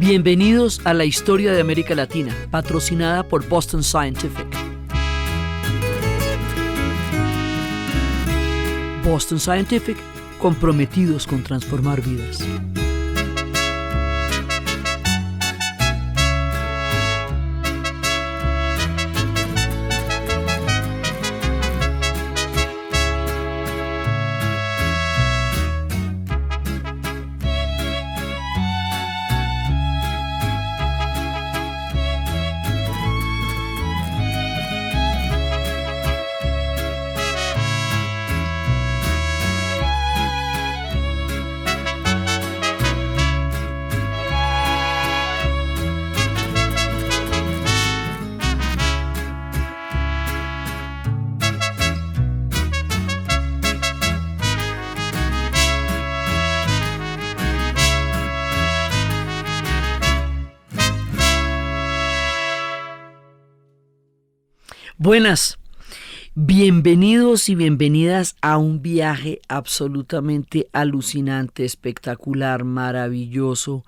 Bienvenidos a la historia de América Latina, patrocinada por Boston Scientific. Boston Scientific, comprometidos con transformar vidas. Buenas, bienvenidos y bienvenidas a un viaje absolutamente alucinante, espectacular, maravilloso,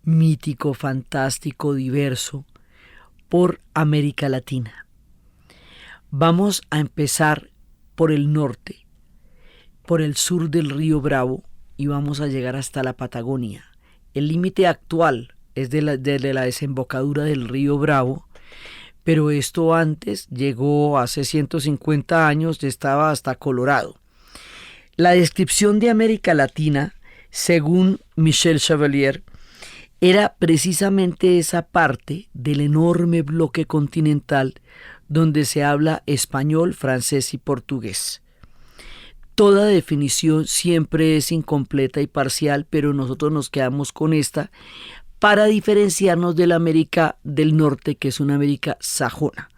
mítico, fantástico, diverso por América Latina. Vamos a empezar por el norte, por el sur del río Bravo y vamos a llegar hasta la Patagonia. El límite actual es de la desembocadura del río Bravo, pero esto antes llegó hace 150 años, estaba hasta Colorado. La descripción de América Latina, según Michel Chevalier, era precisamente esa parte del enorme bloque continental donde se habla español, francés y portugués. Toda definición siempre es incompleta y parcial, pero nosotros nos quedamos con esta para diferenciarnos de la América del Norte, que es una América sajona.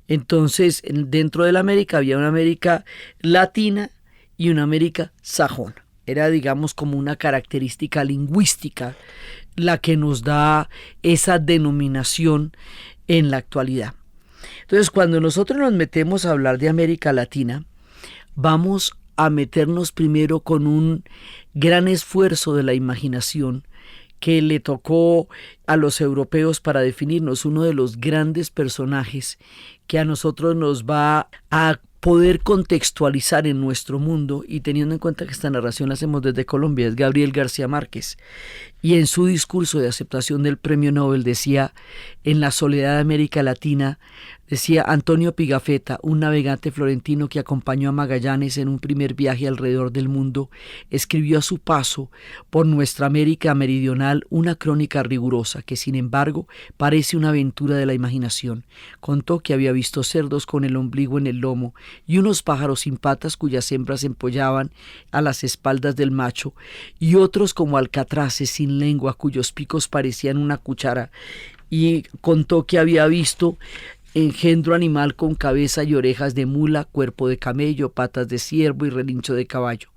Entonces, dentro de la América había una América latina y una América sajona. Era, digamos, como una característica lingüística la que nos da esa denominación en la actualidad. Entonces, cuando nosotros nos metemos a hablar de América Latina, vamos a meternos primero con un gran esfuerzo de la imaginación que le tocó a los europeos para definirnos. Uno de los grandes personajes que a nosotros nos va a poder contextualizar en nuestro mundo, y teniendo en cuenta que esta narración la hacemos desde Colombia, es Gabriel García Márquez. Y en su discurso de aceptación del premio Nobel decía: en la soledad de América Latina, decía, Antonio Pigafetta, un navegante florentino que acompañó a Magallanes en un primer viaje alrededor del mundo, escribió a su paso por nuestra América meridional una crónica rigurosa que, sin embargo, parece una aventura de la imaginación. Contó que había visto cerdos con el ombligo en el lomo y unos pájaros sin patas cuyas hembras empollaban a las espaldas del macho, y otros como alcatraces sin lengua cuyos picos parecían una cuchara, y contó que había visto engendro animal con cabeza y orejas de mula, cuerpo de camello, patas de ciervo y relincho de caballo.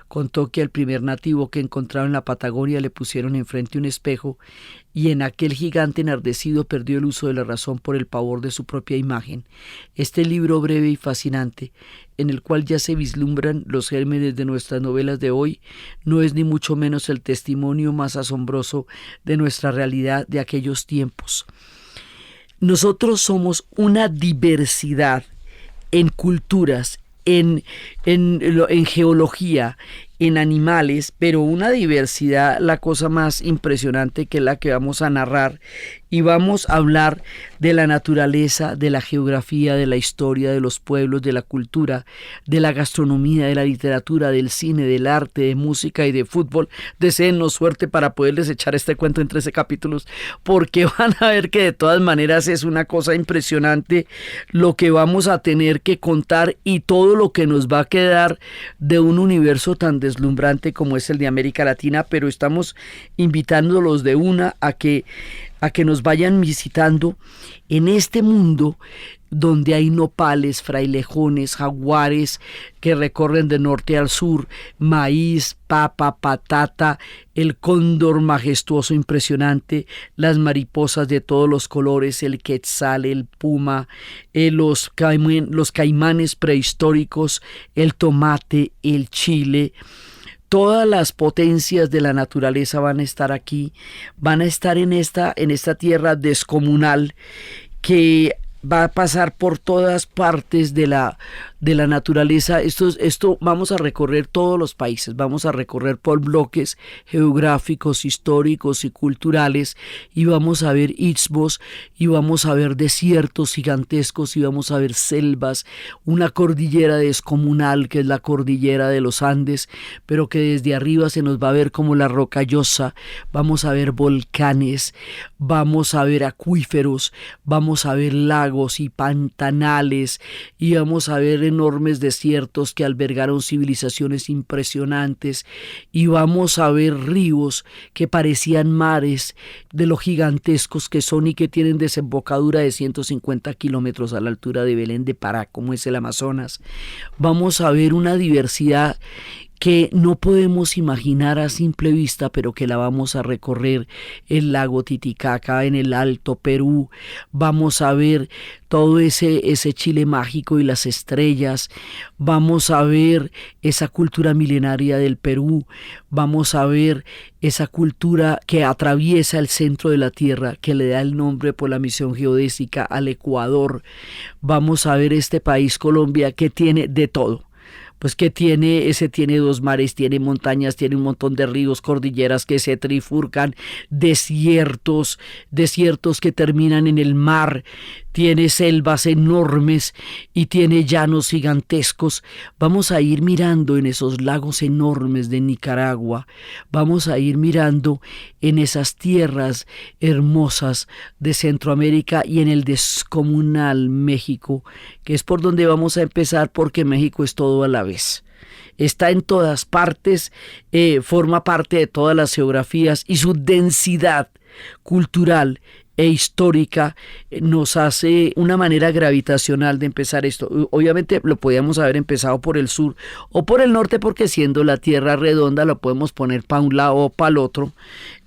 Contó que al primer nativo que encontraron en la Patagonia le pusieron enfrente un espejo, y en aquel gigante enardecido perdió el uso de la razón por el pavor de su propia imagen. Este libro breve y fascinante, en el cual ya se vislumbran los gérmenes de nuestras novelas de hoy, no es ni mucho menos el testimonio más asombroso de nuestra realidad de aquellos tiempos. Nosotros somos una diversidad en culturas, en geología, en animales, pero una diversidad, la cosa más impresionante, que es la que vamos a narrar, y vamos a hablar de la naturaleza, de la geografía, de la historia, de los pueblos, de la cultura, de la gastronomía, de la literatura, del cine, del arte, de música y de fútbol. Deséennos suerte para poderles echar este cuento en 13 capítulos, porque van a ver que de todas maneras es una cosa impresionante lo que vamos a tener que contar y todo lo que nos va a quedar de un universo tan deslumbrante como es el de América Latina, pero estamos invitándolos de una a que nos vayan visitando en este mundo donde hay nopales, frailejones, jaguares que recorren de norte al sur, maíz, papa, patata, el cóndor majestuoso impresionante, las mariposas de todos los colores, el quetzal, el puma, los caimanes prehistóricos, el tomate, el chile, todas las potencias de la naturaleza van a estar aquí, van a estar en esta tierra descomunal que va a pasar por todas partes de la naturaleza. Esto vamos a recorrer todos los países, vamos a recorrer por bloques geográficos, históricos y culturales, y vamos a ver istmos, y vamos a ver desiertos gigantescos, y vamos a ver selvas, una cordillera descomunal que es la cordillera de los Andes, pero que desde arriba se nos va a ver como la Rocallosa. Vamos a ver volcanes, vamos a ver acuíferos, vamos a ver lagos y pantanales, y vamos a ver enormes desiertos que albergaron civilizaciones impresionantes, y vamos a ver ríos que parecían mares de lo gigantescos que son y que tienen desembocadura de 150 kilómetros a la altura de Belén de Pará, como es el Amazonas. Vamos a ver una diversidad que no podemos imaginar a simple vista, pero que la vamos a recorrer: el lago Titicaca en el Alto Perú. Vamos a ver todo ese Chile mágico y las estrellas. Vamos a ver esa cultura milenaria del Perú. Vamos a ver esa cultura que atraviesa el centro de la Tierra, que le da el nombre por la misión geodésica al Ecuador. Vamos a ver este país, Colombia, que tiene de todo. Pues que tiene 2 mares, tiene montañas, tiene un montón de ríos, cordilleras que se trifurcan, desiertos que terminan en el mar, tiene selvas enormes y tiene llanos gigantescos. Vamos a ir mirando en esos lagos enormes de Nicaragua, vamos a ir mirando en esas tierras hermosas de Centroamérica y en el descomunal México, que es por donde vamos a empezar, porque México es todo a la vez. Está en todas partes, forma parte de todas las geografías, y su densidad cultural e histórica nos hace una manera gravitacional de empezar esto. Obviamente lo podíamos haber empezado por el sur o por el norte, porque siendo la tierra redonda lo podemos poner para un lado o para el otro.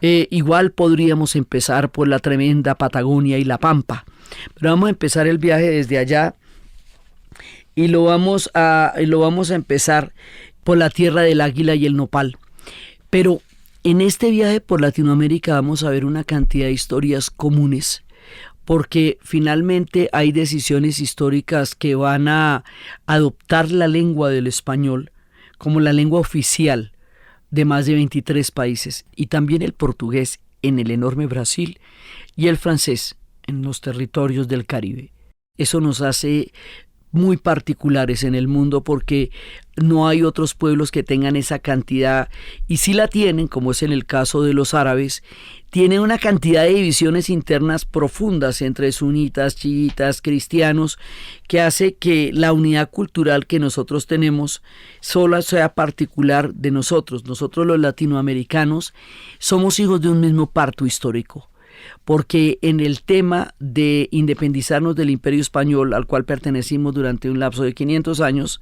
Igual podríamos empezar por la tremenda Patagonia y la Pampa, pero vamos a empezar el viaje desde allá, y lo vamos a empezar por la tierra del águila y el nopal. Pero en este viaje por Latinoamérica vamos a ver una cantidad de historias comunes, porque finalmente hay decisiones históricas que van a adoptar la lengua del español como la lengua oficial de más de 23 países, y también el portugués en el enorme Brasil y el francés en los territorios del Caribe. Eso nos hace muy particulares en el mundo, porque no hay otros pueblos que tengan esa cantidad, y si la tienen, como es en el caso de los árabes, tienen una cantidad de divisiones internas profundas entre sunitas, chiitas, cristianos, que hace que la unidad cultural que nosotros tenemos sola sea particular de nosotros. Nosotros los latinoamericanos somos hijos de un mismo parto histórico, porque en el tema de independizarnos del Imperio Español, al cual pertenecimos durante un lapso de 500 años,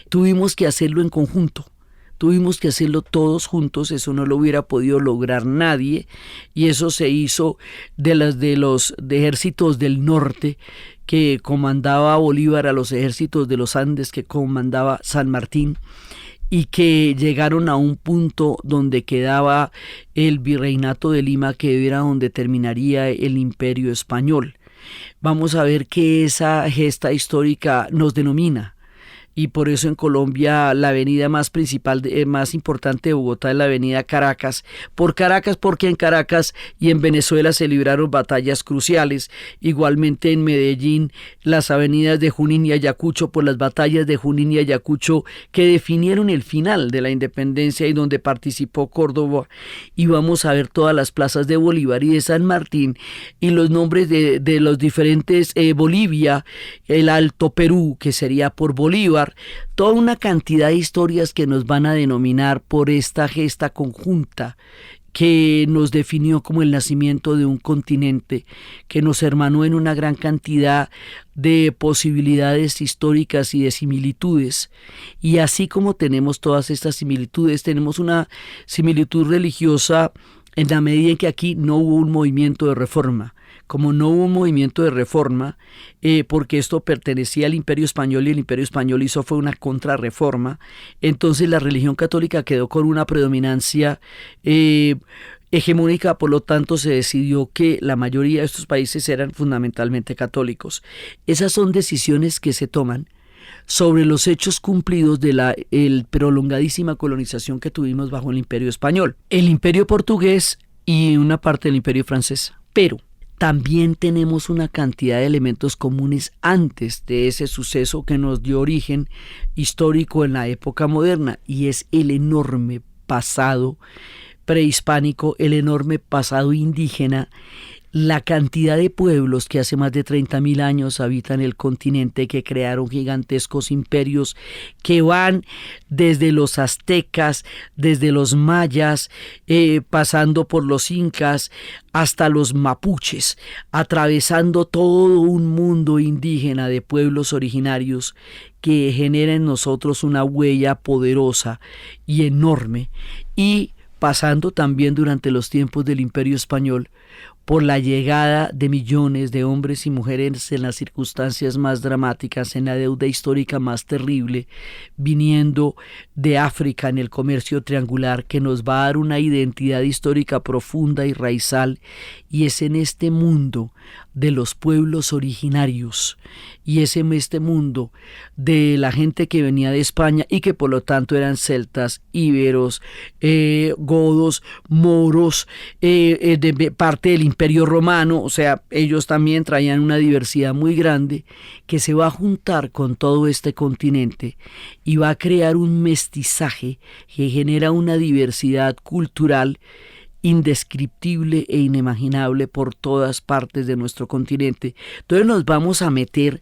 tuvimos que hacerlo en conjunto, tuvimos que hacerlo todos juntos. Eso no lo hubiera podido lograr nadie, y eso se hizo de los ejércitos del norte que comandaba Bolívar a los ejércitos de los Andes que comandaba San Martín, y que llegaron a un punto donde quedaba el virreinato de Lima, que era donde terminaría el imperio español. Vamos a ver que esa gesta histórica nos denomina, y por eso en Colombia la avenida más principal, más importante de Bogotá, es la avenida Caracas, porque en Caracas y en Venezuela se libraron batallas cruciales. Igualmente en Medellín, las avenidas de Junín y Ayacucho, por las batallas de Junín y Ayacucho que definieron el final de la independencia y donde participó Córdoba. Y vamos a ver todas las plazas de Bolívar y de San Martín, y los nombres de los diferentes, Bolivia, el Alto Perú, que sería por Bolívar. Toda una cantidad de historias que nos van a denominar por esta gesta conjunta que nos definió como el nacimiento de un continente, que nos hermanó en una gran cantidad de posibilidades históricas y de similitudes. Y así como tenemos todas estas similitudes, tenemos una similitud religiosa en la medida en que aquí no hubo un movimiento de reforma, como no hubo un movimiento de reforma, porque esto pertenecía al Imperio Español y el Imperio Español hizo fue una contrarreforma, entonces la religión católica quedó con una predominancia hegemónica, por lo tanto se decidió que la mayoría de estos países eran fundamentalmente católicos. Esas son decisiones que se toman sobre los hechos cumplidos de la prolongadísima colonización que tuvimos bajo el Imperio Español, el Imperio Portugués y una parte del Imperio Francés. Pero también tenemos una cantidad de elementos comunes antes de ese suceso que nos dio origen histórico en la época moderna, y es el enorme pasado prehispánico, el enorme pasado indígena, la cantidad de pueblos que hace más de 30.000 años habitan el continente, que crearon gigantescos imperios que van desde los aztecas, desde los mayas, pasando por los incas, hasta los mapuches, atravesando todo un mundo indígena de pueblos originarios que genera en nosotros una huella poderosa y enorme, y pasando también durante los tiempos del Imperio Español por la llegada de millones de hombres y mujeres en las circunstancias más dramáticas, en la deuda histórica más terrible, viniendo de África en el comercio triangular, que nos va a dar una identidad histórica profunda y raizal, y es en este mundo de los pueblos originarios, y es en este mundo de la gente que venía de España y que por lo tanto eran celtas, íberos, godos, moros, de parte del Imperio Romano, o sea, ellos también traían una diversidad muy grande que se va a juntar con todo este continente y va a crear un mestizaje que genera una diversidad cultural indescriptible e inimaginable por todas partes de nuestro continente. Entonces nos vamos a meter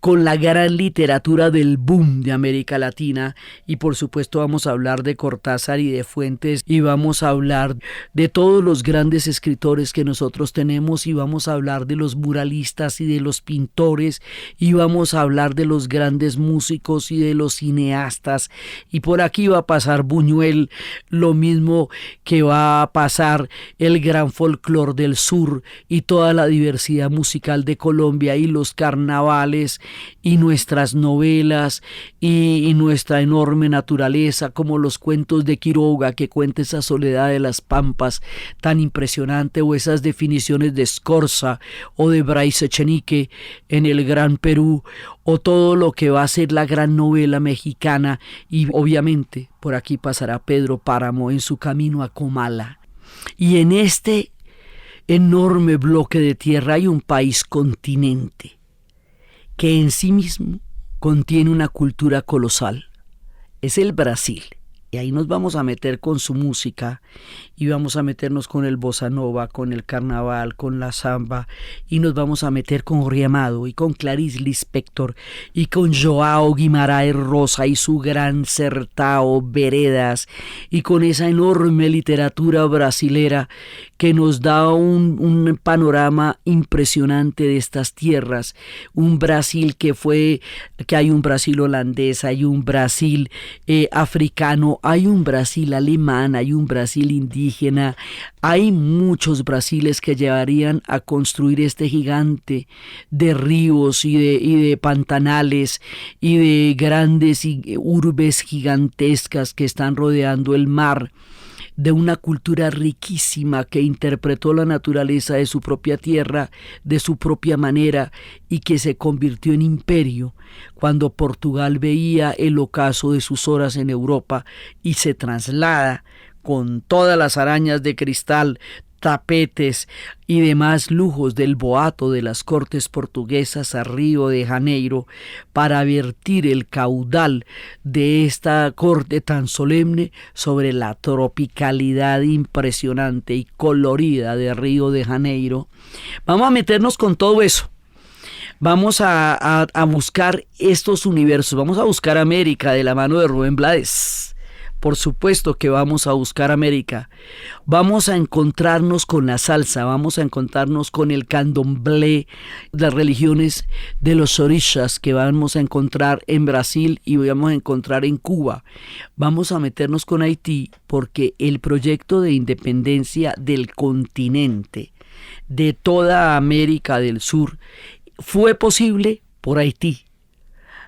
con la gran literatura del boom de América Latina, y por supuesto vamos a hablar de Cortázar y de Fuentes, y vamos a hablar de todos los grandes escritores que nosotros tenemos, y vamos a hablar de los muralistas y de los pintores, y vamos a hablar de los grandes músicos y de los cineastas, y por aquí va a pasar Buñuel, lo mismo que va a pasar el gran folclor del sur y toda la diversidad musical de Colombia y los carnavales y nuestras novelas y nuestra enorme naturaleza, como los cuentos de Quiroga, que cuenta esa soledad de las pampas tan impresionante, o esas definiciones de Scorza o de Bryce Echenique en el Gran Perú, o todo lo que va a ser la gran novela mexicana, y obviamente por aquí pasará Pedro Páramo en su camino a Comala. Y en este enorme bloque de tierra hay un país continente que en sí mismo contiene una cultura colosal. Es el Brasil. Y ahí nos vamos a meter con su música, y vamos a meternos con el bossa nova, con el carnaval, con la samba, y nos vamos a meter con Jorge Amado y con Clarice Lispector y con Joao Guimarães Rosa y su gran Sertão Veredas, y con esa enorme literatura brasilera que nos da un panorama impresionante de estas tierras, un Brasil que hay un Brasil holandés, hay un Brasil africano, hay un Brasil alemán, hay un Brasil indígena, hay muchos Brasiles que llevarían a construir este gigante de ríos y de pantanales y de grandes urbes gigantescas que están rodeando el mar, de una cultura riquísima que interpretó la naturaleza de su propia tierra, de su propia manera, y que se convirtió en imperio cuando Portugal veía el ocaso de sus horas en Europa y se traslada con todas las arañas de cristal, tapetes y demás lujos del boato de las cortes portuguesas a Río de Janeiro para vertir el caudal de esta corte tan solemne sobre la tropicalidad impresionante y colorida de Río de Janeiro. Vamos a meternos con todo eso. Vamos a buscar estos universos, vamos a buscar América de la mano de Rubén Blades. Por supuesto que vamos a buscar América. Vamos a encontrarnos con la salsa, vamos a encontrarnos con el candomblé, las religiones de los orishas que vamos a encontrar en Brasil y vamos a encontrar en Cuba. Vamos a meternos con Haití, porque el proyecto de independencia del continente de toda América del Sur fue posible por Haití.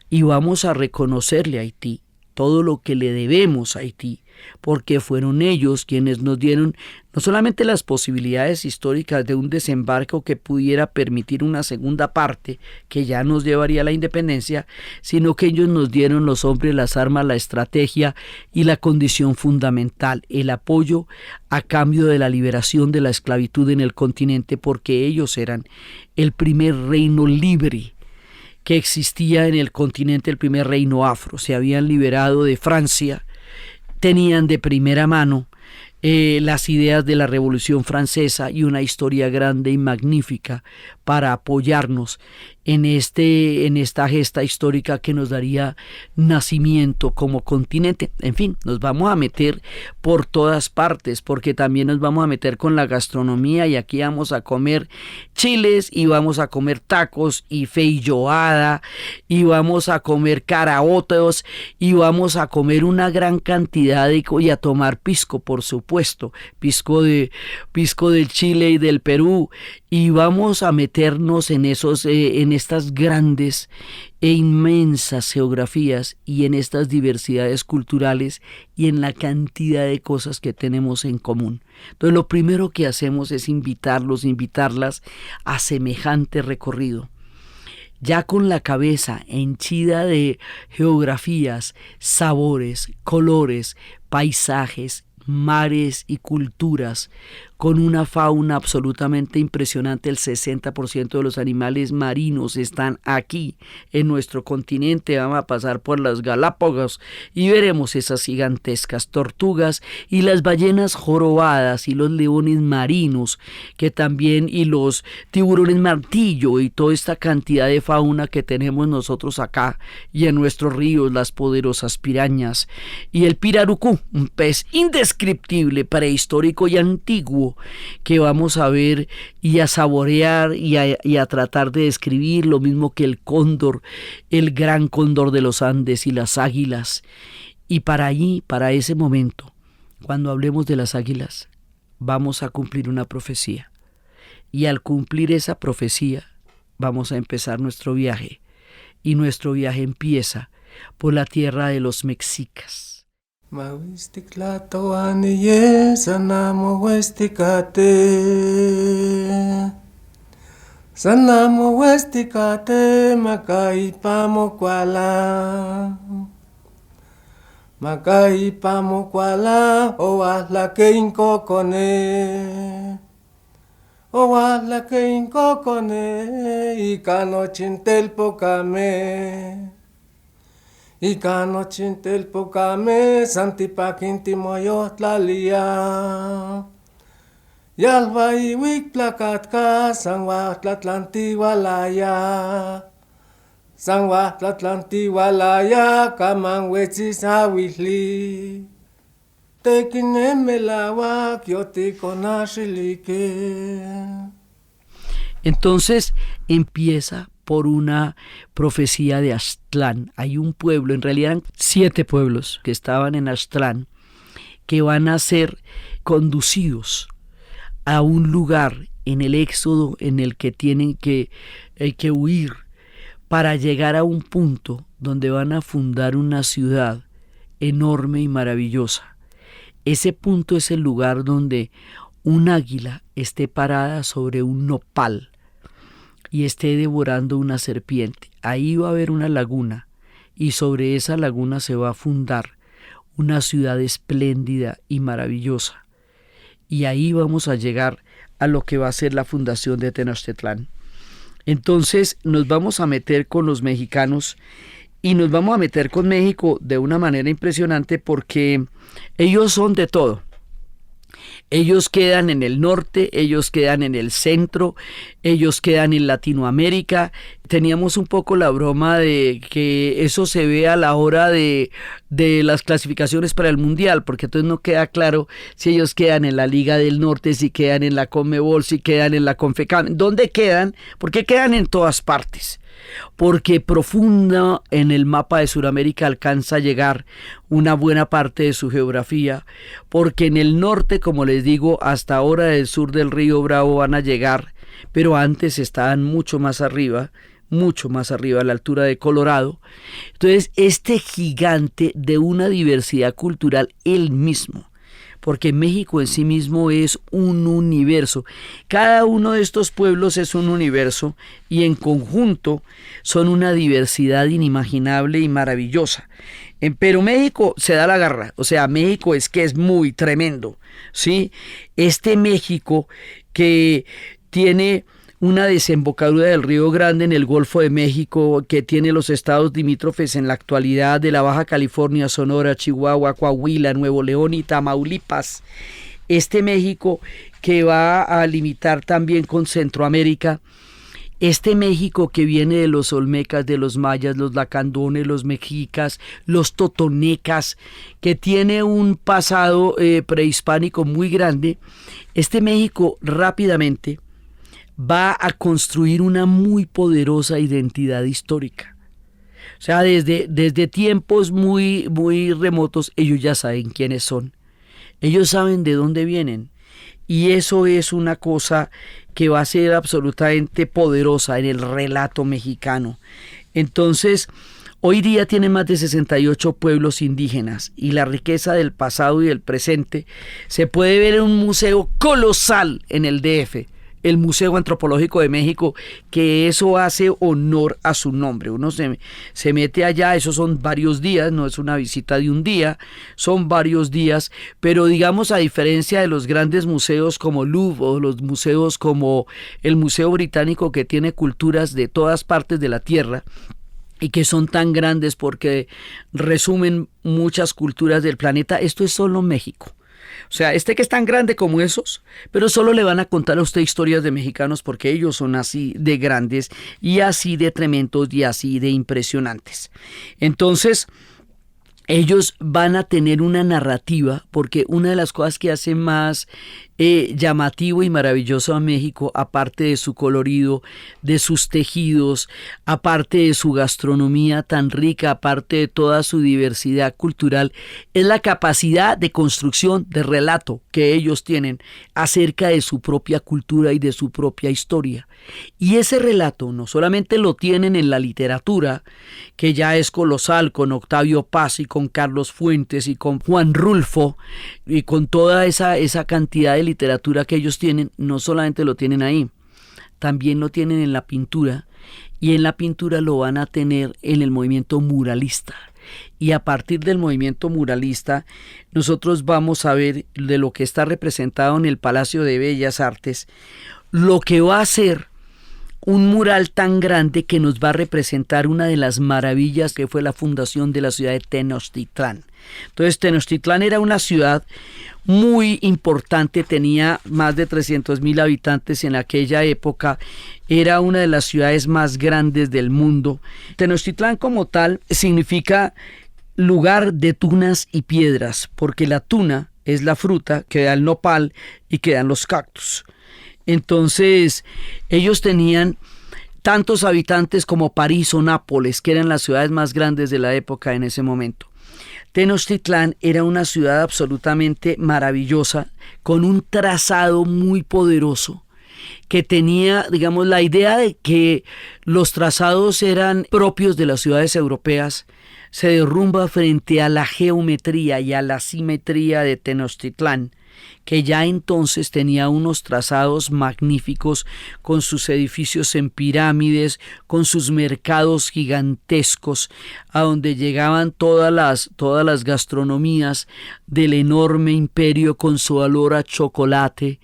Y vamos a reconocerle a Haití todo lo que le debemos a Haití, porque fueron ellos quienes nos dieron no solamente las posibilidades históricas de un desembarco que pudiera permitir una segunda parte que ya nos llevaría a la independencia, sino que ellos nos dieron los hombres, las armas, la estrategia y la condición fundamental, el apoyo a cambio de la liberación de la esclavitud en el continente, porque ellos eran el primer reino libre que existía en el continente, el primer reino afro. Se habían liberado de Francia, tenían de primera mano las ideas de la Revolución Francesa y una historia grande y magnífica para apoyarnos en esta gesta histórica que nos daría nacimiento como continente. En fin, nos vamos a meter por todas partes, porque también nos vamos a meter con la gastronomía, y aquí vamos a comer chiles y vamos a comer tacos y feijoada y vamos a comer caraotos y vamos a comer una gran cantidad y a tomar pisco, por supuesto, pisco del Chile y del Perú, y vamos a meternos en estas grandes e inmensas geografías y en estas diversidades culturales y en la cantidad de cosas que tenemos en común. Entonces, lo primero que hacemos es invitarlas a semejante recorrido. Ya con la cabeza henchida de geografías, sabores, colores, paisajes, mares y culturas, con una fauna absolutamente impresionante. El 60% de los animales marinos están aquí en nuestro continente. Vamos a pasar por las Galápagos y veremos esas gigantescas tortugas y las ballenas jorobadas y los leones marinos, que también, y los tiburones martillo, y toda esta cantidad de fauna que tenemos nosotros acá, y en nuestros ríos las poderosas pirañas y el pirarucú, un pez indescriptible, prehistórico y antiguo, que vamos a ver y a saborear y a tratar de describir, lo mismo que el cóndor, el gran cóndor de los Andes y las águilas. Y para ese momento, cuando hablemos de las águilas, vamos a cumplir una profecía. Y al cumplir esa profecía, vamos a empezar nuestro viaje. Y nuestro viaje empieza por la tierra de los mexicas. Mawistiklatawaniye sanamo westikate makaipamo kwala oahla que incocone y cano chintelpocame santipaquinti moyotlalia yalva iwik placatka sanhuatlatlantihualaya camanhuetzis ahuitli tequinemelaua quioticonachilique. Entonces empieza por una profecía de Aztlán. Hay un pueblo, en realidad eran 7 pueblos que estaban en Aztlán, que van a ser conducidos a un lugar en el éxodo en el que tienen que huir para llegar a un punto donde van a fundar una ciudad enorme y maravillosa. Ese punto es el lugar donde un águila esté parada sobre un nopal y esté devorando una serpiente. Ahí va a haber una laguna, y sobre esa laguna se va a fundar una ciudad espléndida y maravillosa. Y ahí vamos a llegar a lo que va a ser la fundación de Tenochtitlán. Entonces nos vamos a meter con los mexicanos, y nos vamos a meter con México de una manera impresionante, porque ellos son de todo. Ellos quedan en el norte, ellos quedan en el centro, ellos quedan en Latinoamérica. Teníamos un poco la broma de que eso se ve a la hora de las clasificaciones para el Mundial, porque entonces no queda claro si ellos quedan en la Liga del Norte, si quedan en la Conmebol, si quedan en la CONFECAM. ¿Dónde quedan? Porque quedan en todas partes. porque profunda en el mapa de Sudamérica alcanza a llegar una buena parte de su geografía, porque en el norte, como les digo, hasta ahora del sur del río Bravo van a llegar, pero antes estaban mucho más arriba, a la altura de Colorado. Entonces, este gigante de una diversidad cultural, él mismo, porque México en sí mismo es un universo. Cada uno de estos pueblos es un universo y en conjunto son una diversidad inimaginable y maravillosa. Pero México se da la garra, o sea, México es que es muy tremendo, ¿sí? Este México que tiene una desembocadura del Río Grande en el Golfo de México, que tiene los estados limítrofes en la actualidad de la Baja California, Sonora, Chihuahua, Coahuila, Nuevo León y Tamaulipas. Este México que va a limitar también con Centroamérica. Este México que viene de los olmecas, de los mayas, los lacandones, los mexicas, los totonecas, que tiene un pasado prehispánico muy grande. Este México rápidamente va a construir una muy poderosa identidad histórica. O sea, desde tiempos muy remotos, ellos ya saben quiénes son. Ellos saben de dónde vienen. Y eso es una cosa que va a ser absolutamente poderosa en el relato mexicano. Entonces, hoy día tienen más de 68 pueblos indígenas y la riqueza del pasado y del presente se puede ver en un museo colosal en el DF, el Museo Antropológico de México, que eso hace honor a su nombre. Uno se mete allá, eso son varios días, no es una visita de un día, son varios días, pero digamos, a diferencia de los grandes museos como Louvre o los museos como el Museo Británico, que tiene culturas de todas partes de la tierra, y que son tan grandes porque resumen muchas culturas del planeta, esto es solo México. O sea, que es tan grande como esos, pero solo le van a contar a usted historias de mexicanos porque ellos son así de grandes y así de tremendos y así de impresionantes. Entonces, ellos van a tener una narrativa, porque una de las cosas que hace más llamativo y maravilloso a México, aparte de su colorido, de sus tejidos, aparte de su gastronomía tan rica, aparte de toda su diversidad cultural, es la capacidad de construcción de relato que ellos tienen acerca de su propia cultura y de su propia historia. Y ese relato no solamente lo tienen en la literatura, que ya es colosal, con Octavio Paz y con Carlos Fuentes y con Juan Rulfo y con toda esa cantidad de literatura que ellos tienen, no solamente lo tienen ahí, también lo tienen en la pintura, y en la pintura lo van a tener en el movimiento muralista. Y a partir del movimiento muralista, nosotros vamos a ver de lo que está representado en el Palacio de Bellas Artes, lo que va a ser un mural tan grande que nos va a representar una de las maravillas que fue la fundación de la ciudad de Tenochtitlán. Entonces, Tenochtitlán era una ciudad muy importante, tenía más de 300,000 habitantes en aquella época, era una de las ciudades más grandes del mundo. Tenochtitlán como tal significa lugar de tunas y piedras, porque la tuna es la fruta que da el nopal y que dan los cactus. Entonces, ellos tenían tantos habitantes como París o Nápoles, que eran las ciudades más grandes de la época en ese momento. Tenochtitlán era una ciudad absolutamente maravillosa, con un trazado muy poderoso, que tenía, digamos, la idea de que los trazados eran propios de las ciudades europeas, se derrumba frente a la geometría y a la simetría de Tenochtitlán, que ya entonces tenía unos trazados magníficos, con sus edificios en pirámides, con sus mercados gigantescos, a donde llegaban todas las gastronomías del enorme imperio con su olor a chocolate,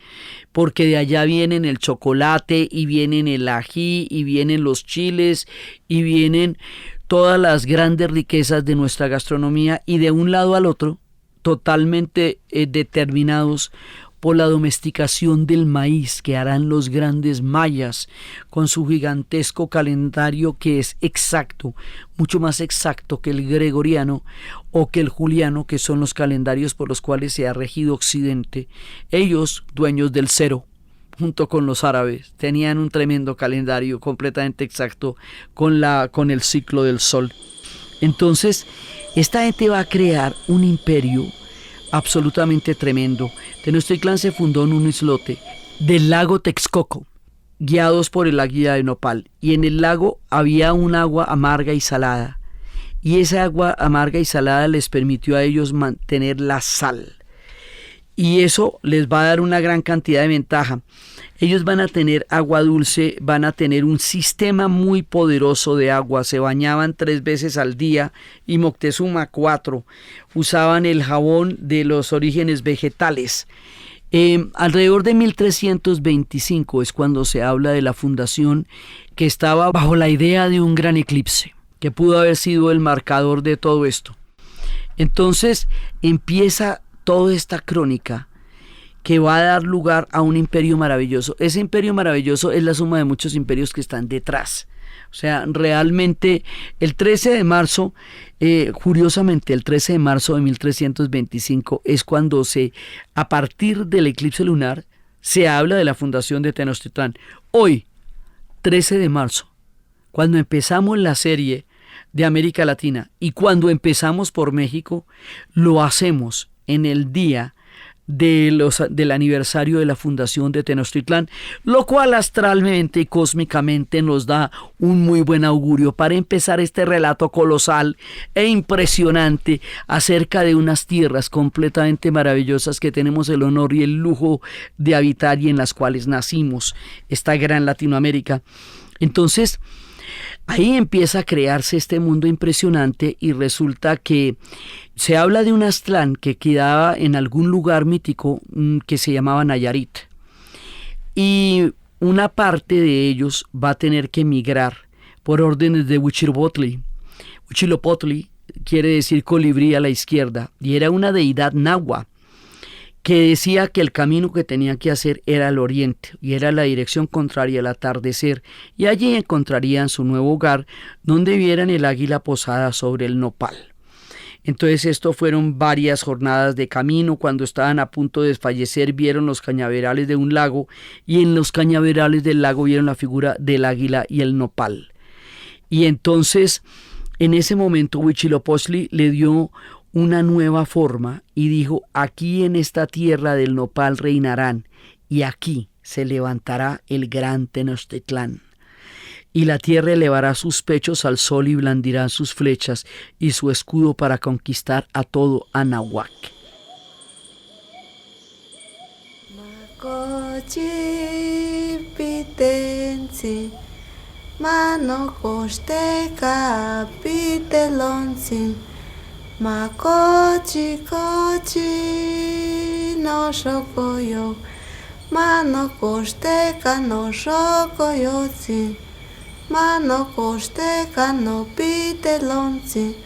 porque de allá vienen el chocolate y vienen el ají y vienen los chiles y vienen todas las grandes riquezas de nuestra gastronomía, y de un lado al otro totalmente determinados por la domesticación del maíz que harán los grandes mayas con su gigantesco calendario, que es exacto, mucho más exacto que el gregoriano o que el juliano, que son los calendarios por los cuales se ha regido Occidente. Ellos, dueños del cero, junto con los árabes. Tenían un tremendo calendario completamente exacto con el ciclo del sol. Entonces, esta gente va a crear un imperio absolutamente tremendo. Tenochtitlán se fundó en un islote del lago Texcoco, guiados por el águila de nopal. Y en el lago había un agua amarga y salada. Y esa agua amarga y salada les permitió a ellos mantener la sal. Y eso les va a dar una gran cantidad de ventaja. Ellos van a tener agua dulce, van a tener un sistema muy poderoso de agua. Se bañaban 3 veces al día y Moctezuma 4. Usaban el jabón de los orígenes vegetales. Alrededor de 1325 es cuando se habla de la fundación, que estaba bajo la idea de un gran eclipse, que pudo haber sido el marcador de todo esto. Entonces empieza toda esta crónica que va a dar lugar a un imperio maravilloso. Ese imperio maravilloso es la suma de muchos imperios que están detrás. O sea, realmente el 13 de marzo, curiosamente el 13 de marzo de 1325 es cuando a partir del eclipse lunar, se habla de la fundación de Tenochtitlán. Hoy, 13 de marzo, cuando empezamos la serie de América Latina y cuando empezamos por México, lo hacemos en el día del aniversario de la fundación de Tenochtitlán, lo cual astralmente y cósmicamente nos da un muy buen augurio para empezar este relato colosal e impresionante acerca de unas tierras completamente maravillosas que tenemos el honor y el lujo de habitar y en las cuales nacimos, esta gran Latinoamérica. Entonces, ahí empieza a crearse este mundo impresionante y resulta que se habla de un Aztlán que quedaba en algún lugar mítico que se llamaba Nayarit. Y una parte de ellos va a tener que emigrar por órdenes de Huitzilopochtli. Huitzilopochtli quiere decir colibrí a la izquierda y era una deidad nahua que decía que el camino que tenía que hacer era al oriente y era la dirección contraria al atardecer, y allí encontrarían su nuevo hogar donde vieran el águila posada sobre el nopal. Entonces esto fueron varias jornadas de camino. Cuando estaban a punto de desfallecer vieron los cañaverales de un lago y en los cañaverales del lago vieron la figura del águila y el nopal. Y entonces en ese momento Huitzilopochtli le dio una nueva forma y dijo: aquí en esta tierra del nopal reinarán y aquí se levantará el gran Tenochtitlán. Y la tierra elevará sus pechos al sol y blandirá sus flechas y su escudo para conquistar a todo Anahuac. Makochi pitensi, mano costeca pitelonsi. Makochi kochi no shokoyo, mano costeca no shokoyotsi, mano costeca no pitelonsi.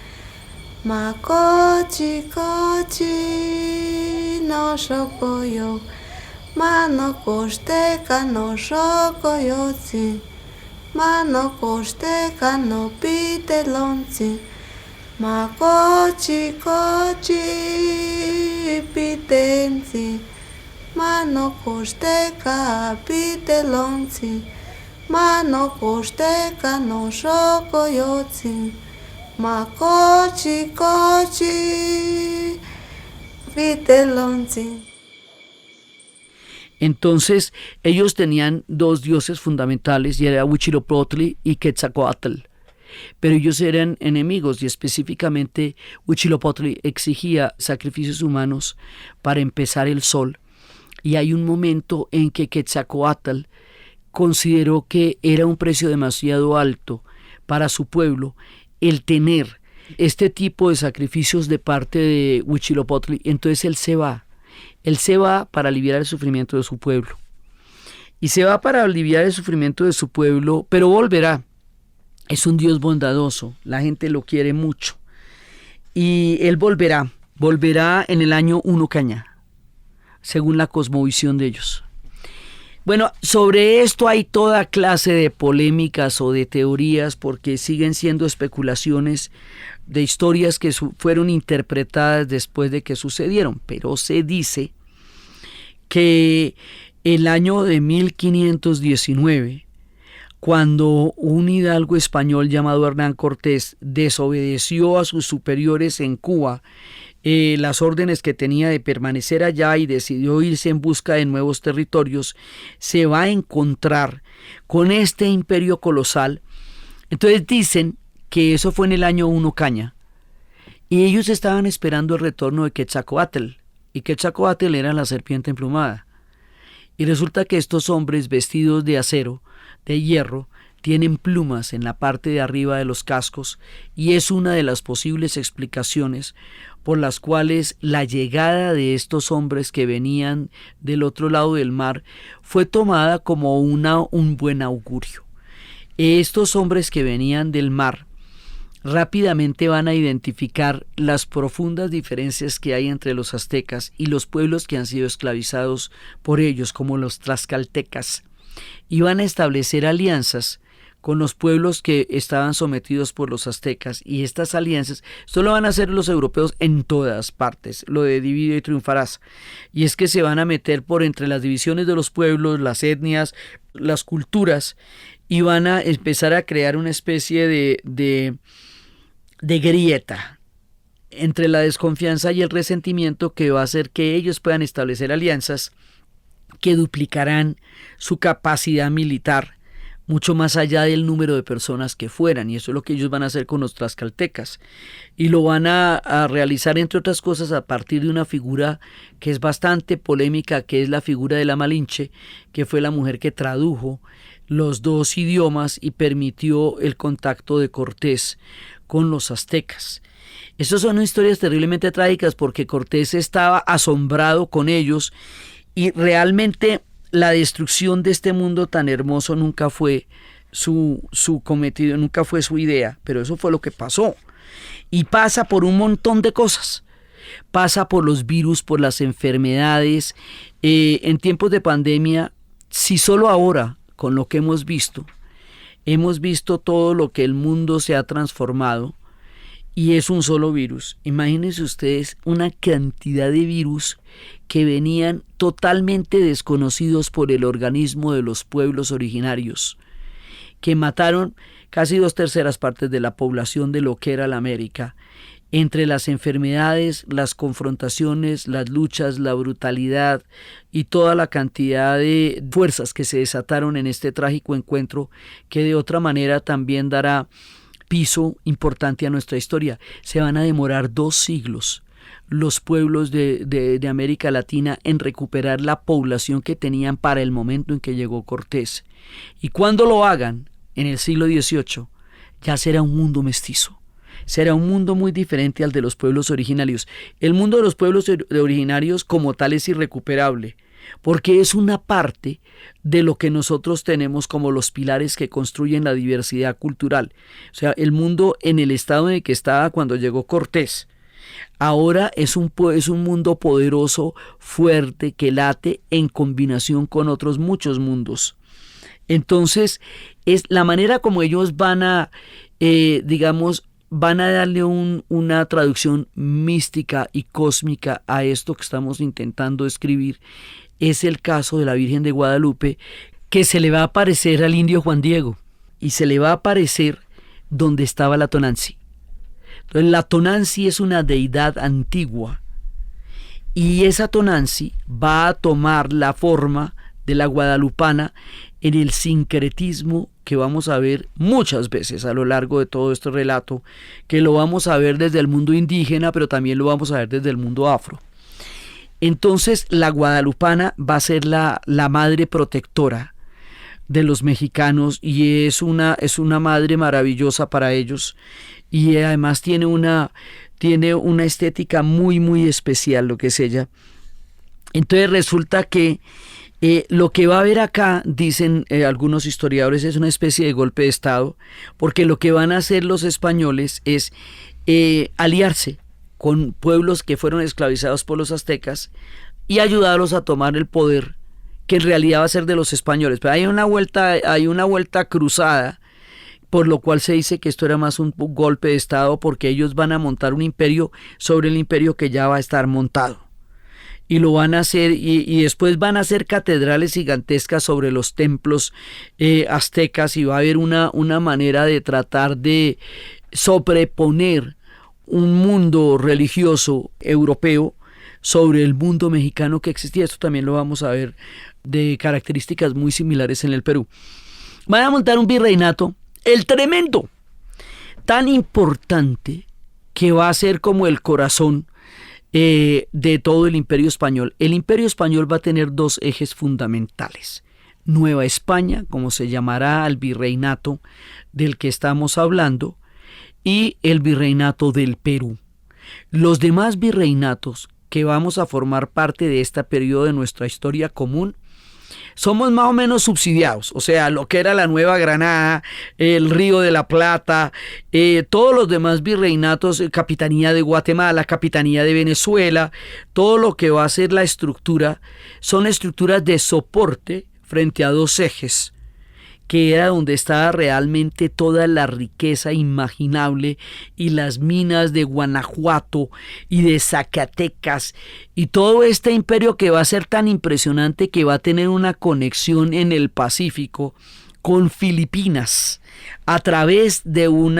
Makochi kochi no shokoyo, mano costeca no shokoyotsi, mano costeca no pitelonsi. Makochi kochi pitensi, mano costeca pitelonsi, mano costeca no shokoyotsi. Makochi kochi pitelonsi. Entonces ellos tenían 2 dioses fundamentales y era Huitzilopochtli y Quetzalcóatl. Pero ellos eran enemigos y específicamente Huitzilopochtli exigía sacrificios humanos para empezar el sol. Y hay un momento en que Quetzalcóatl consideró que era un precio demasiado alto para su pueblo el tener este tipo de sacrificios de parte de Huitzilopochtli. Entonces él se va para aliviar el sufrimiento de su pueblo. Y se va para aliviar el sufrimiento de su pueblo, pero volverá. Es un Dios bondadoso, la gente lo quiere mucho. Y él volverá en el año 1 Cañá, según la cosmovisión de ellos. Bueno, sobre esto hay toda clase de polémicas o de teorías porque siguen siendo especulaciones de historias que fueron interpretadas después de que sucedieron, pero se dice que el año de 1519, cuando un hidalgo español llamado Hernán Cortés desobedeció a sus superiores en Cuba las órdenes que tenía de permanecer allá y decidió irse en busca de nuevos territorios, se va a encontrar con este imperio colosal. Entonces dicen que eso fue en el año 1 Caña, y ellos estaban esperando el retorno de Quetzalcóatl, y Quetzalcóatl era la serpiente emplumada. Y resulta que estos hombres vestidos de acero, de hierro, tienen plumas en la parte de arriba de los cascos, y es una de las posibles explicaciones por las cuales la llegada de estos hombres que venían del otro lado del mar fue tomada como un buen augurio. Estos hombres que venían del mar rápidamente van a identificar las profundas diferencias que hay entre los aztecas y los pueblos que han sido esclavizados por ellos, como los tlaxcaltecas, y van a establecer alianzas con los pueblos que estaban sometidos por los aztecas, y estas alianzas solo van a hacer los europeos en todas partes, lo de divide y triunfarás, y es que se van a meter por entre las divisiones de los pueblos, las etnias, las culturas, y van a empezar a crear una especie de grieta entre la desconfianza y el resentimiento, que va a hacer que ellos puedan establecer alianzas que duplicarán su capacidad militar mucho más allá del número de personas que fueran, y eso es lo que ellos van a hacer con los tlaxcaltecas, y lo van a realizar, entre otras cosas, a partir de una figura que es bastante polémica, que es la figura de la Malinche, que fue la mujer que tradujo los dos idiomas y permitió el contacto de Cortés con los aztecas. Estas son historias terriblemente trágicas, porque Cortés estaba asombrado con ellos, y realmente la destrucción de este mundo tan hermoso nunca fue su cometido, nunca fue su idea, pero eso fue lo que pasó. Y pasa por un montón de cosas. Pasa por los virus, por las enfermedades. En tiempos de pandemia, si solo ahora, con lo que hemos visto todo lo que el mundo se ha transformado, y es un solo virus. Imagínense ustedes una cantidad de virus que venían totalmente desconocidos por el organismo de los pueblos originarios, que mataron casi 2/3 partes de la población de lo que era la América. Entre las enfermedades, las confrontaciones, las luchas, la brutalidad y toda la cantidad de fuerzas que se desataron en este trágico encuentro, que de otra manera también dará piso importante a nuestra historia. Se van a demorar 2 siglos los pueblos de América Latina en recuperar la población que tenían para el momento en que llegó Cortés. Y cuando lo hagan, en el siglo XVIII, ya será un mundo mestizo. Será un mundo muy diferente al de los pueblos originarios. El mundo de los pueblos originarios como tal es irrecuperable, porque es una parte de lo que nosotros tenemos como los pilares que construyen la diversidad cultural. O sea, el mundo en el estado en el que estaba cuando llegó Cortés, ahora es un mundo poderoso, fuerte, que late en combinación con otros muchos mundos. Entonces, es la manera como ellos van a, van a darle una traducción mística y cósmica a esto que estamos intentando escribir. Es el caso de la Virgen de Guadalupe, que se le va a aparecer al indio Juan Diego, y se le va a aparecer donde estaba la Tonanzi. Entonces, la Tonanzi es una deidad antigua, y esa Tonanzi va a tomar la forma de la guadalupana en el sincretismo que vamos a ver muchas veces a lo largo de todo este relato, que lo vamos a ver desde el mundo indígena, pero también lo vamos a ver desde el mundo afro. Entonces, la guadalupana va a ser la madre protectora de los mexicanos, y es una madre maravillosa para ellos, y además tiene una estética muy, muy especial, lo que es ella. Entonces resulta que lo que va a haber acá, dicen algunos historiadores, es una especie de golpe de Estado, porque lo que van a hacer los españoles es aliarse con pueblos que fueron esclavizados por los aztecas y ayudarlos a tomar el poder, que en realidad va a ser de los españoles. Pero hay una vuelta cruzada, por lo cual se dice que esto era más un golpe de Estado, porque ellos van a montar un imperio sobre el imperio que ya va a estar montado. y lo van a hacer, y después van a hacer catedrales gigantescas sobre los templos aztecas, y va a haber una manera de tratar de sobreponer un mundo religioso europeo sobre el mundo mexicano que existía. Esto también lo vamos a ver de características muy similares en el Perú. Van a montar un virreinato, el tremendo, tan importante que va a ser como el corazón de todo el Imperio Español. El Imperio Español va a tener dos ejes fundamentales: Nueva España, como se llamará al virreinato del que estamos hablando, y el virreinato del Perú. Los demás virreinatos que vamos a formar parte de este periodo de nuestra historia común somos más o menos subsidiados, o sea, lo que era la Nueva Granada, el Río de la Plata, todos los demás virreinatos, Capitanía de Guatemala, Capitanía de Venezuela, todo lo que va a ser la estructura, son estructuras de soporte frente a dos ejes, que era donde estaba realmente toda la riqueza imaginable, y las minas de Guanajuato y de Zacatecas, y todo este imperio que va a ser tan impresionante que va a tener una conexión en el Pacífico con Filipinas a través de un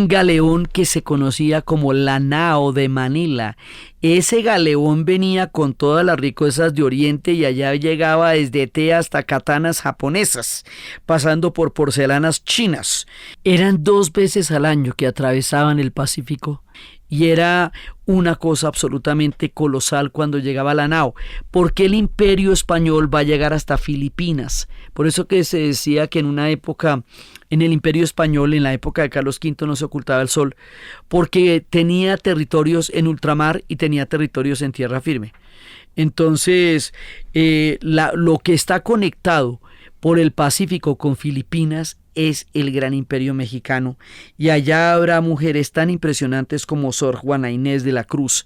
galeón que se conocía como la Nao de Manila. Ese galeón venía con todas las riquezas de Oriente, y allá llegaba desde té hasta katanas japonesas, pasando por porcelanas chinas. Eran 2 veces al año que atravesaban el Pacífico, y era una cosa absolutamente colosal cuando llegaba la nao, porque el Imperio Español va a llegar hasta Filipinas. Por eso que se decía que en una época, en el Imperio Español, en la época de Carlos V, no se ocultaba el sol, porque tenía territorios en ultramar y tenía territorios en tierra firme. Entonces, lo que está conectado por el Pacífico con Filipinas es el gran imperio mexicano, y allá habrá mujeres tan impresionantes como Sor Juana Inés de la Cruz,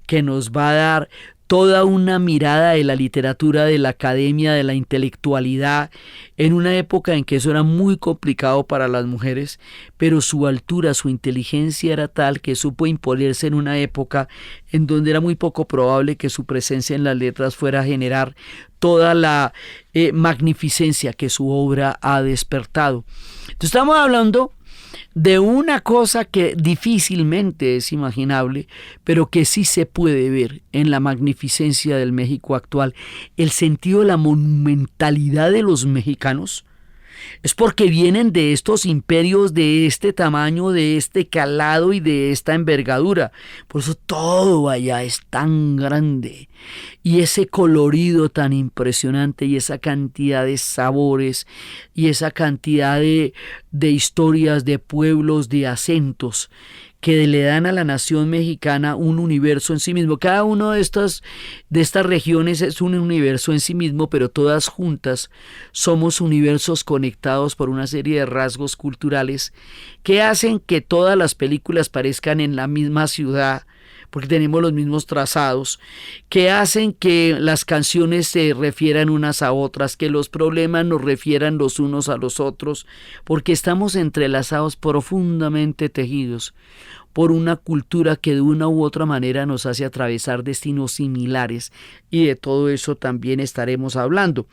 que nos va a dar toda una mirada de la literatura, de la academia, de la intelectualidad, en una época en que eso era muy complicado para las mujeres, pero su altura, su inteligencia era tal que supo imponerse en una época en donde era muy poco probable que su presencia en las letras fuera a generar toda la magnificencia que su obra ha despertado. Entonces estamos hablando de una cosa que difícilmente es imaginable, pero que sí se puede ver en la magnificencia del México actual. El sentido de la monumentalidad de los mexicanos es porque vienen de estos imperios de este tamaño, de este calado y de esta envergadura. Por eso todo allá es tan grande, y ese colorido tan impresionante, y esa cantidad de sabores, y esa cantidad de historias, de pueblos, de acentos, que le dan a la nación mexicana un universo en sí mismo. Cada una de estas regiones es un universo en sí mismo, pero todas juntas somos universos conectados por una serie de rasgos culturales que hacen que todas las películas parezcan en la misma ciudad, porque tenemos los mismos trazados, que hacen que las canciones se refieran unas a otras, que los problemas nos refieran los unos a los otros, porque estamos entrelazados, profundamente tejidos por una cultura que de una u otra manera nos hace atravesar destinos similares, y de todo eso también estaremos hablando.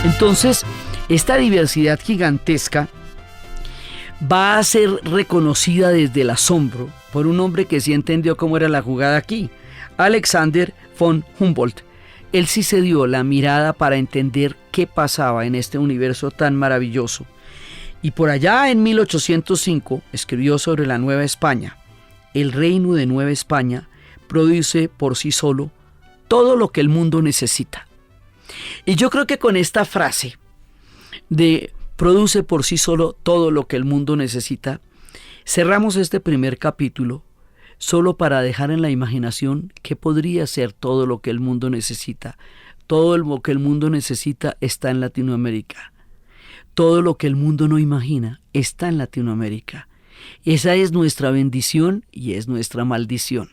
Entonces, esta diversidad gigantesca va a ser reconocida desde el asombro por un hombre que sí entendió cómo era la jugada aquí, Alexander von Humboldt. Él sí se dio la mirada para entender qué pasaba en este universo tan maravilloso. Y por allá en 1805 escribió sobre la Nueva España. El reino de Nueva España produce por sí solo todo lo que el mundo necesita. Y yo creo que con esta frase de produce por sí solo todo lo que el mundo necesita, cerramos este primer capítulo solo para dejar en la imaginación qué podría ser todo lo que el mundo necesita. Todo lo que el mundo necesita está en Latinoamérica. Todo lo que el mundo no imagina está en Latinoamérica. Esa es nuestra bendición y es nuestra maldición.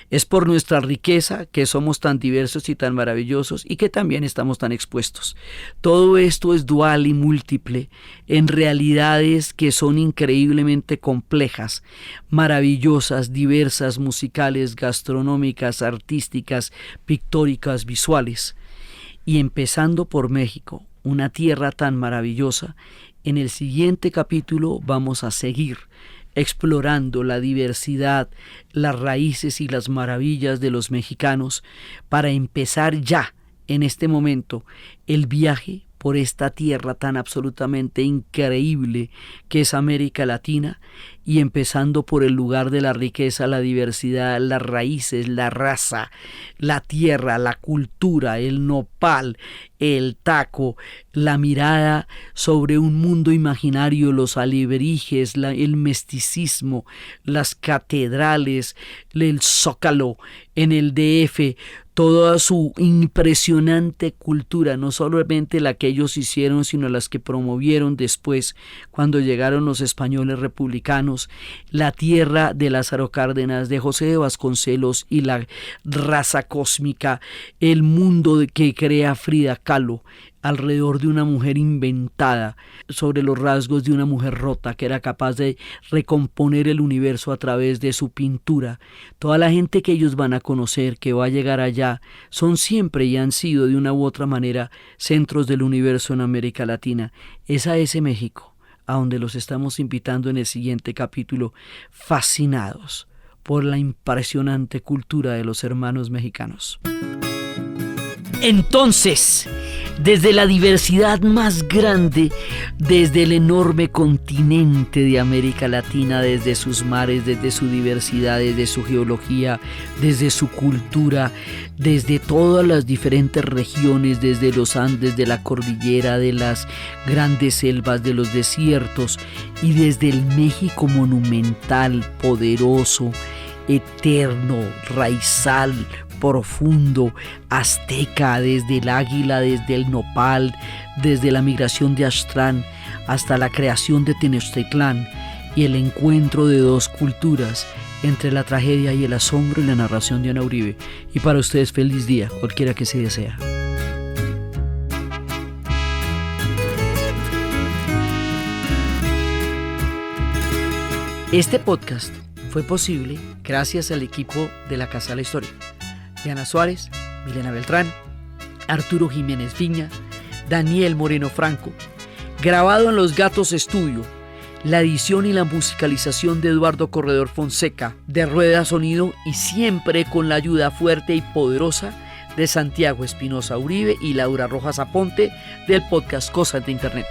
Es por nuestra riqueza que somos tan diversos y tan maravillosos y que también estamos tan expuestos. Todo esto es dual y múltiple en realidades que son increíblemente complejas, maravillosas, diversas, musicales, gastronómicas, artísticas, pictóricas, visuales. Y empezando por México, una tierra tan maravillosa, en el siguiente capítulo vamos a seguir explorando la diversidad, las raíces y las maravillas de los mexicanos para empezar ya, en este momento, el viaje por esta tierra tan absolutamente increíble que es América Latina, y empezando por el lugar de la riqueza, la diversidad, las raíces, la raza, la tierra, la cultura, el nopal, el taco, la mirada sobre un mundo imaginario, los alebrijes, el misticismo, las catedrales, el Zócalo en el DF, toda su impresionante cultura, no solamente la que ellos hicieron, sino las que promovieron después cuando llegaron los españoles republicanos, la tierra de Lázaro Cárdenas, de José de Vasconcelos y la raza cósmica, el mundo que crea Frida Kahlo alrededor de una mujer inventada, sobre los rasgos de una mujer rota que era capaz de recomponer el universo a través de su pintura. Toda la gente que ellos van a conocer, que va a llegar allá, son siempre y han sido de una u otra manera centros del universo en América Latina. Es a ese México a donde los estamos invitando en el siguiente capítulo, fascinados por la impresionante cultura de los hermanos mexicanos. Entonces, desde la diversidad más grande, desde el enorme continente de América Latina, desde sus mares, desde su diversidad, desde su geología, desde su cultura, desde todas las diferentes regiones, desde los Andes, de la cordillera, de las grandes selvas, de los desiertos, y desde el México monumental, poderoso, eterno, raizal, profundo, azteca, desde el águila, desde el nopal, desde la migración de Aztlán hasta la creación de Tenochtitlán y el encuentro de dos culturas entre la tragedia y el asombro y la narración de Ana Uribe. Y para ustedes, feliz día, cualquiera que se desea. Este podcast fue posible gracias al equipo de la Casa de la Historia. Diana Suárez, Milena Beltrán, Arturo Jiménez Viña, Daniel Moreno Franco. Grabado en Los Gatos Estudio, la edición y la musicalización de Eduardo Corredor Fonseca, de Rueda Sonido, y siempre con la ayuda fuerte y poderosa de Santiago Espinosa Uribe y Laura Rojas Aponte del podcast Cosas de Internet.